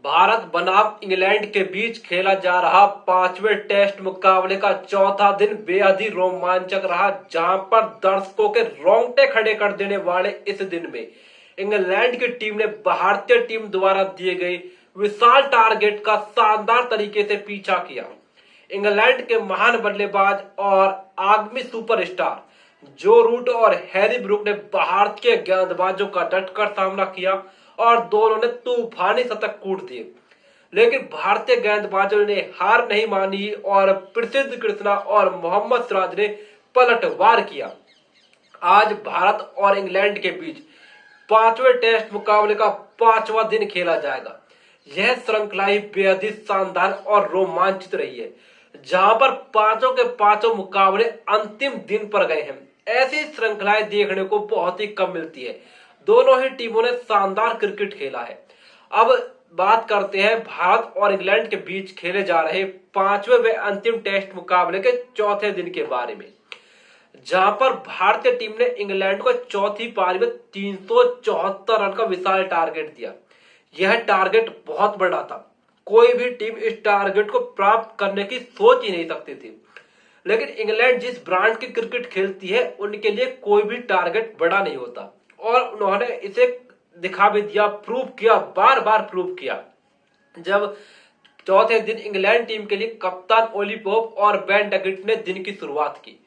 भारत बनाम इंग्लैंड के बीच खेला जा रहा पांचवें टेस्ट मुकाबले का चौथा दिन बेहद ही रोमांचक रहा, जहां पर दर्शकों के रोंगटे खड़े कर देने वाले इस दिन में इंग्लैंड की टीम ने भारतीय टीम द्वारा दिए गए विशाल टारगेट का शानदार तरीके से पीछा किया। इंग्लैंड के महान बल्लेबाज और आगामी सुपरस्टार जो रूट और हैरी ब्रूक ने भारत के गेंदबाजों का डटकर सामना किया और दोनों ने तूफानी शतक कूट दिए। लेकिन भारतीय गेंदबाजों ने हार नहीं मानी और प्रसिद्ध कृष्णा और मोहम्मद सिराज ने पलटवार किया। आज भारत और इंग्लैंड के बीच पांचवें टेस्ट मुकाबले का पांचवा दिन खेला जाएगा। यह श्रृंखला ही बेहद ही शानदार और रोमांचित रही है, जहां पर पांचों के पांचों मुकाबले अंतिम दिन पर गए हैं। ऐसी श्रृंखलाएं देखने को बहुत ही कम मिलती है। दोनों ही टीमों ने शानदार क्रिकेट खेला है। अब बात करते हैं भारत और इंग्लैंड के बीच खेले जा रहे पांचवें व अंतिम टेस्ट मुकाबले के चौथे दिन के बारे में, जहां पर भारतीय टीम ने इंग्लैंड को चौथी पारी में 374 रन का विशाल टारगेट दिया। यह टारगेट बहुत बड़ा था। कोई भी टीम इस टारगेट को प्राप्त करने की सोच ही नहीं सकती थी। लेकिन इंग्लैंड जिस ब्रांड की क्रिकेट खेलती है, उनके लिए कोई भी टारगेट बड़ा नहीं होता और उन्होंने इसे दिखा भी दिया, प्रूव किया, बार बार प्रूव किया। जब चौथे दिन इंग्लैंड टीम के लिए कप्तान ओली पोप और बेन डकिट ने दिन की शुरुआत की।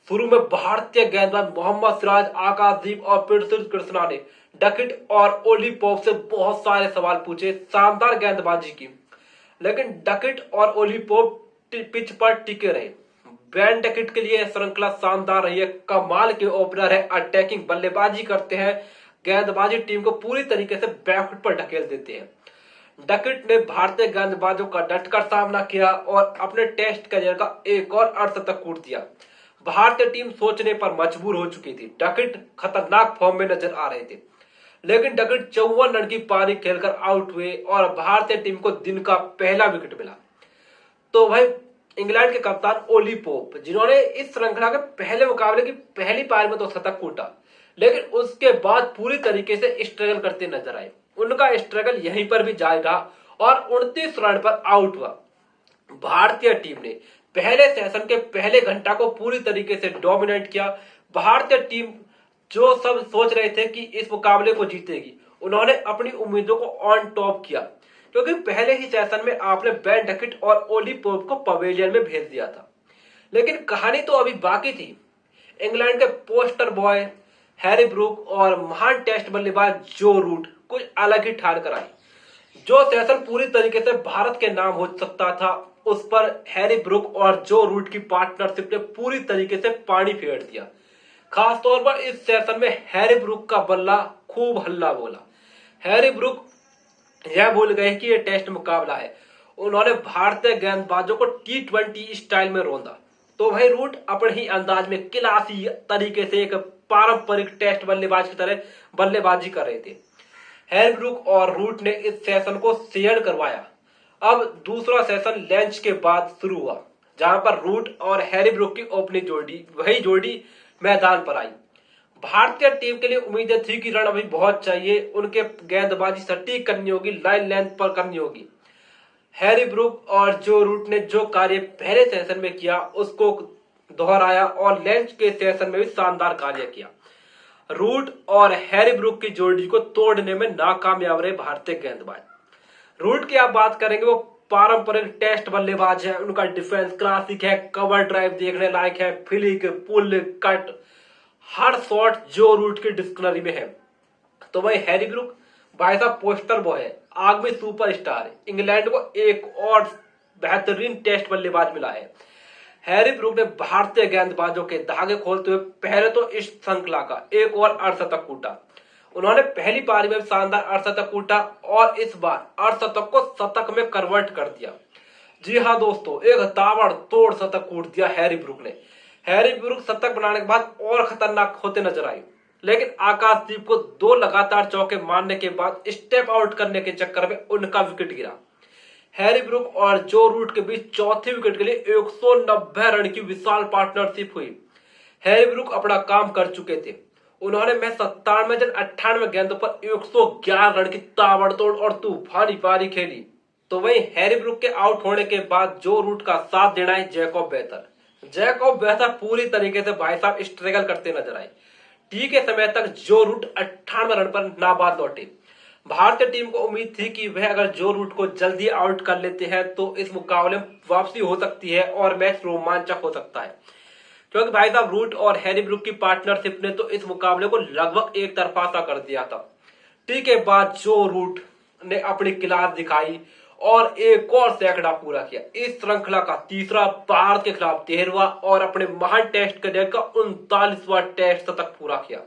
शुरू में भारतीय गेंदबाज मोहम्मद सिराज, आकाशदीप और प्रसिद्ध कृष्णा ने डकिट और ओली पोप से बहुत सारे सवाल पूछे, शानदार गेंदबाजी की। लेकिन डकिट और ओली पोप पिच पर टिके रहे। बेन डकिट के लिए श्रृंखला शानदार रही है। कमाल के ओपनर है, अटैकिंग बल्लेबाजी करते हैं, गेंदबाजी टीम को पूरी तरीके से बैकफुट पर ढकेल देते हैं। डकिट ने भारतीय गेंदबाजों का डटकर सामना किया और अपने टेस्ट करियर का एक और अर्धशतक कूट दिया। भारतीय टीम सोचने पर मजबूर हो चुकी थी। डकिट खतरनाक फॉर्म में नजर आ रहे थे, लेकिन डकिट 54 रन की पारी खेलकर आउट हुए और भारतीय टीम को दिन का पहला विकेट मिला। तो भाई इंग्लैंड के कप्तान ओली पोप, जिन्होंने इस श्रृंखला के पहले मुकाबले की पहली पारी में तो शतक कूटा, लेकिन उसके बाद पूरी तरीके से स्ट्रगल करते नजर आए। उनका स्ट्रगल यहीं पर भी जारी रहा और 29 रन पर आउट हुआ। भारतीय टीम ने पहले सेशन के पहले घंटा को पूरी तरीके से डोमिनेट किया। भारतीय टीम जो सब सोच रहे थे कि इस मुकाबले को जीतेगी, उन्होंने अपनी उम्मीदों को ऑन टॉप किया, क्योंकि पहले ही सेशन में आपने बेन डकिट और ओली पोप को पवेलियन में भेज दिया था। लेकिन कहानी तो अभी बाकी थी। इंग्लैंड के पोस्टर बॉय हैरी ब्रूक और महान टेस्ट बल्लेबाज जो रूट कुछ अलग ही ठान कर आई। जो सेशन पूरी तरीके से भारत के नाम हो सकता था, उस पर हैरी ब्रूक और जो रूट की पार्टनरशिप ने पूरी तरीके से पानी फेर दिया। खासतौर पर इस सेशन में हैरी ब्रूक का बल्ला खूब हल्ला बोला। हैरी ब्रूक यह भूल गए कि यह टेस्ट मुकाबला है। उन्होंने भारतीय गेंदबाजों को T20 स्टाइल में रौंदा। तो भाई रूट अपने ही अंदाज में क्लासी तरीके से एक पारंपरिक टेस्ट बल्लेबाज की तरह बल्लेबाजी कर रहे थे। हैरी ब्रूक और रूट ने इस सेशन को शेयर करवाया। अब दूसरा सेशन लंच के बाद शुरू हुआ, जहां पर रूट और हैरी ब्रूक की ओपनिंग जोड़ी, वही जोड़ी मैदान पर आई। भारतीय टीम के लिए उम्मीदें थी कि रन अभी बहुत चाहिए, उनके गेंदबाजी सटीक करनी होगी, लाइन लेंथ पर करनी होगी। हैरी ब्रूक और जो रूट ने जो कार्य पहले सेशन में किया, उसको दोहराया और लंच के सेशन में भी शानदार कार्य किया। रूट और हैरी ब्रूक की जोड़ी को तोड़ने में नाकामयाब रहे भारतीय गेंदबाज। रूट की आप बात करेंगे, वो पारंपरिक टेस्ट बल्लेबाज है। उनका डिफेंस क्लासिक है, कवर ड्राइव देखने लायक है, फ्लिक, पुल, कट, हर शॉट जो रूट की डिक्शनरी में है। तो भाई हैरी ब्रूक भाई साहब पोस्टर बॉय है, आगामी सुपरस्टार है। इंग्लैंड को एक और बेहतरीन टेस्ट बल्लेबाज मिला है। हैरी ब्रूक ने भारतीय गेंदबाजों के धागे खोलते हुए पहले तो इस श्रृंखला का एक और अर्धशतक कूटा। उन्होंने पहली पारी में शानदार अर्धशतक कूटा और इस बार अर्धशतक को शतक में कन्वर्ट कर दिया। जी हाँ दोस्तों, एक ताबड़तोड़ शतक कूट दिया हैरी ब्रूक ने। हैरी ब्रूक शतक बनाने के बाद और खतरनाक होते नजर आए, लेकिन आकाशदीप को 2 लगातार चौके मारने के बाद स्टेप आउट करने के चक्कर में उनका विकेट गिरा। हैरी ब्रूक और जो रूट के बीच चौथे विकेट के लिए 190 रन की विशाल पार्टनरशिप हुई। हैरी ब्रूक अपना काम कर चुके थे। उन्होंने मैच 97 जन 98 गेंदों पर 111 रन की ताबड़तोड़ और तूफानी पारी खेली। तो वहीं हैरी ब्रूक के आउट होने के बाद जो रूट का साथ देना है जैकब बेथल। जैकब बेथल पूरी तरीके से भाई साहब स्ट्रगल करते नजर आए। टी के समय तक जो रूट 98 रन पर नाबाद लौटे। भारतीय टीम को उम्मीद थी कि वह अगर जो रूट को जल्दी आउट कर लेते हैं तो इस मुकाबले में वापसी हो सकती है और मैच रोमांचक हो सकता है, क्योंकि भाई साहब रूट और हैरी ब्रूक की पार्टनरशिप ने तो इस मुकाबले को लगभग एक तरफा सा कर दिया था। टी के बाद जो रूट ने अपनी क्लास दिखाई और एक और सैकड़ा पूरा किया। इस श्रृंखला का तीसरा, भारत के खिलाफ 13वां और अपने महान टेस्ट करियर का 39वां टेस्ट तक पूरा किया।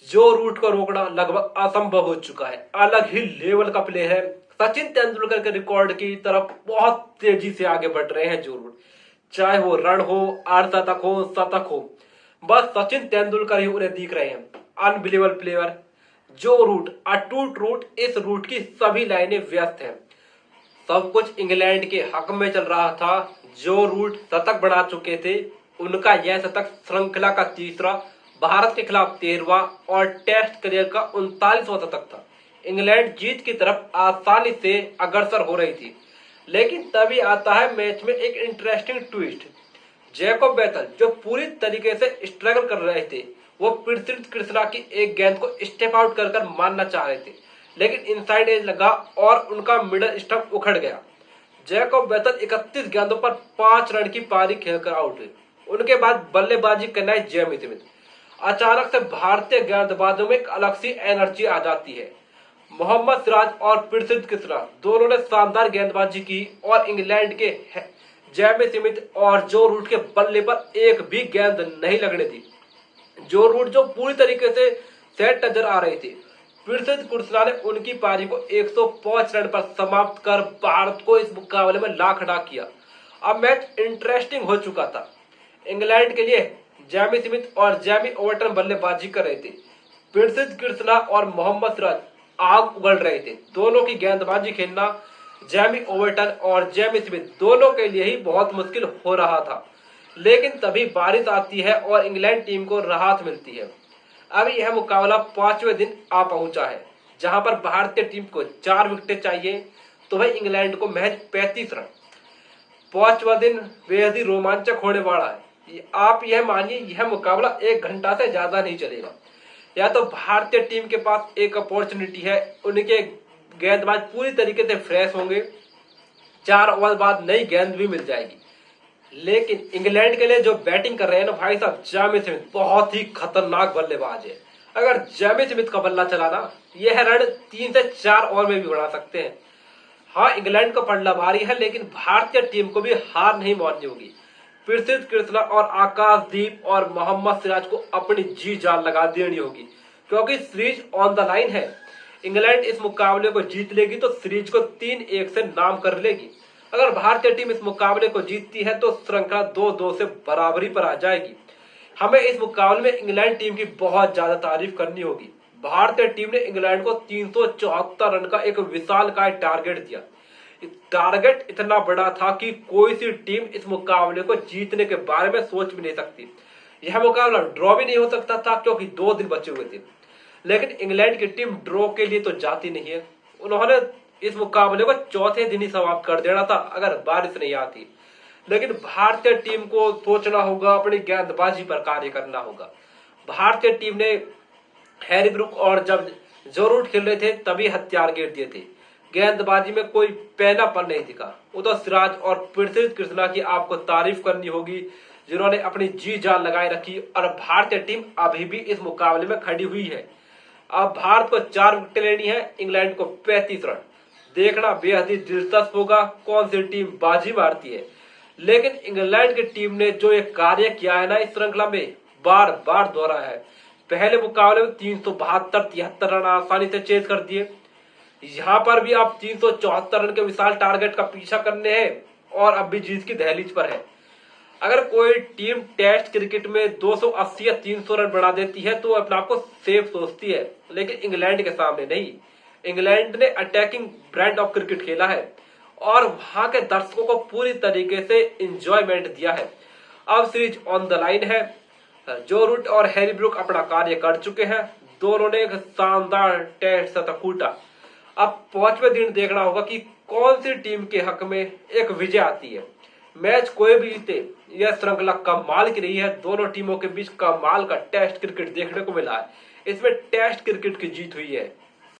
जो रूट को रोकना लगभग असंभव हो चुका है। अलग ही लेवल का प्लेयर है। सचिन तेंदुलकर के रिकॉर्ड की तरफ बहुत तेजी से आगे बढ़ रहे हैं जो रूट, चाहे वो रन हो, अर्धशतक हो, शतक हो, बस सचिन तेंदुलकर ही उन्हें दिख रहे हैं। अनबिलीवेबल प्लेयर जो रूट, अटूट रूट। इस रूट की सभी लाइनें व्यस्त हैं। सब कुछ इंग्लैंड के हक में चल रहा था। जो रूट शतक बना चुके थे, उनका यह शतक श्रृंखला का तीसरा, भारत के खिलाफ 13वां और टेस्ट करियर का 39वां शतक था। इंग्लैंड जीत की तरफ आसानी से अग्रसर हो रही थी, लेकिन तभी आता है मैच में एक इंटरेस्टिंग ट्विस्ट। जैकब बेथल जो पूरी तरीके से स्ट्रगल कर रहे थे, वो प्रसिद्ध कृष्णा की एक गेंद को स्टेप आउट कर मारना चाह रहे थे, लेकिन इनसाइड एज लगा और उनका मिडल स्टंप उखड़ गया। जैकब बेथल 31 गेंदों पर 5 रन की पारी खेलकर आउट हुए। उनके बाद बल्लेबाजी करना है जेमी स्मिथ। अचानक से भारतीय गेंदबाजों में एक अलग सी एनर्जी आ जाती है। मोहम्मद सिराज और प्रसिद्ध कृष्णा दोनों ने शानदार गेंदबाजी की और इंग्लैंड के जेमी स्मिथ और जो रूट के बल्ले पर एक भी गेंद नहीं लगने दी। जो रूट जो पूरी तरीके से सेट नजर आ रहे थे, प्रसिद्ध कृष्णा ने उनकी पारी को 105 रन पर समाप्त कर भारत को इस मुकाबले में ला खड़ा किया। अब मैच इंटरेस्टिंग हो चुका था। इंग्लैंड के लिए जेमी स्मिथ और जेमी ओवर्टन बल्लेबाजी कर रहे थे। प्रसिद्ध कृष्णा और मोहम्मद सिराज आग उगल रहे थे। दोनों की गेंदबाजी खेलना जेमी ओवर्टन और जेमी स्मिथ दोनों के लिए ही बहुत मुश्किल हो रहा था। लेकिन तभी बारिश आती है और इंग्लैंड टीम को राहत मिलती है। अब यह मुकाबला 5वें दिन आ पहुंचा है, जहां पर भारतीय टीम को 4 विकेटें चाहिए तो वह इंग्लैंड को महज 35 रन। 5वां दिन बेहद ही रोमांचक होने वाला है। आप यह मानिए, यह मुकाबला 1 घंटा से ज्यादा नहीं चलेगा। या तो भारतीय टीम के पास एक अपॉर्चुनिटी है, उनके गेंदबाज पूरी तरीके से फ्रेश होंगे, 4 ओवर बाद नई गेंद भी मिल जाएगी। लेकिन इंग्लैंड के लिए जो बैटिंग कर रहे हैं ना भाई साहब, जेमी स्मिथ बहुत ही खतरनाक बल्लेबाज है। अगर जेमी स्मिथ का बल्ला चला ना, यह रन 3 से 4 ओवर में भी बना सकते हैं। हाँ, इंग्लैंड का पलड़ा भारी है, लेकिन भारतीय टीम को भी हार नहीं माननी होगी। प्रसिद्ध कृष्णा और आकाशदीप और मोहम्मद सिराज को अपनी जी जान लगा देनी होगी, क्योंकि सीरीज ऑन द लाइन है। इंग्लैंड इस मुकाबले को जीत लेगी तो सीरीज को 3-1 से नाम कर लेगी। अगर भारतीय टीम इस मुकाबले को जीतती है तो श्रृंखला 2-2 से बराबरी पर आ जाएगी। हमें इस मुकाबले में इंग्लैंड टीम की बहुत ज्यादा तारीफ करनी होगी। भारतीय टीम ने इंग्लैंड को 374 रन का एक विशालकाय टारगेट दिया। टारगेट इतना बड़ा था कि कोई सी टीम इस मुकाबले को जीतने के बारे में सोच भी नहीं सकती। यह मुकाबला ड्रॉ भी नहीं हो सकता था, क्योंकि 2 दिन बचे हुए थे। लेकिन इंग्लैंड की टीम ड्रॉ के लिए तो जाती नहीं है। उन्होंने इस मुकाबले को चौथे दिन ही समाप्त कर देना था अगर बारिश नहीं आती। लेकिन भारतीय टीम को सोचना होगा, अपनी गेंदबाजी पर कार्य करना होगा। भारतीय टीम ने हैरी ब्रूक और जब जो रूट खेल रहे थे तभी हथियार गिर दिए थे। गेंदबाजी में कोई पैनापन नहीं दिखा। उधर सिराज और प्रसिद्ध कृष्णा की आपको तारीफ करनी होगी, जिन्होंने अपनी जी जान लगाए रखी और भारतीय टीम अभी भी इस मुकाबले में खड़ी हुई है। अब भारत को 4 विकेट लेनी है, इंग्लैंड को 35 रन। देखना बेहद ही दिलचस्प होगा कौन सी टीम बाजी मारती है। लेकिन इंग्लैंड की टीम ने जो ये कार्य किया है ना इस श्रृंखला में, बार बार दोहराया है। पहले मुकाबले में 372-73 रन आसानी से चेज कर दिए। यहाँ पर भी आप 374 रन के विशाल टारगेट का पीछा करने हैं और अब भी जीत की दहलीज पर है। अगर कोई टीम टेस्ट क्रिकेट में 280 या 300 रन बना देती है तो अपने आप को सेफ सोचती है, लेकिन इंग्लैंड के सामने नहीं। इंग्लैंड ने अटैकिंग ब्रांड ऑफ क्रिकेट खेला है और वहां के दर्शकों को पूरी तरीके से एंजॉयमेंट दिया है। अब सीरीज ऑन द लाइन है। जो रूट और हैरी ब्रूक अपना कार्य कर चुके हैं। दोनों ने एक शानदार टेस्ट शतक कूटा। अब 5वें दिन देखना होगा कि कौन सी टीम के हक में एक विजय आती है। मैच कोई भी जीते, यह श्रृंखला कमाल की रही है। दोनों टीमों के बीच कमाल का टेस्ट क्रिकेट देखने को मिला है। इसमें टेस्ट क्रिकेट की जीत हुई है।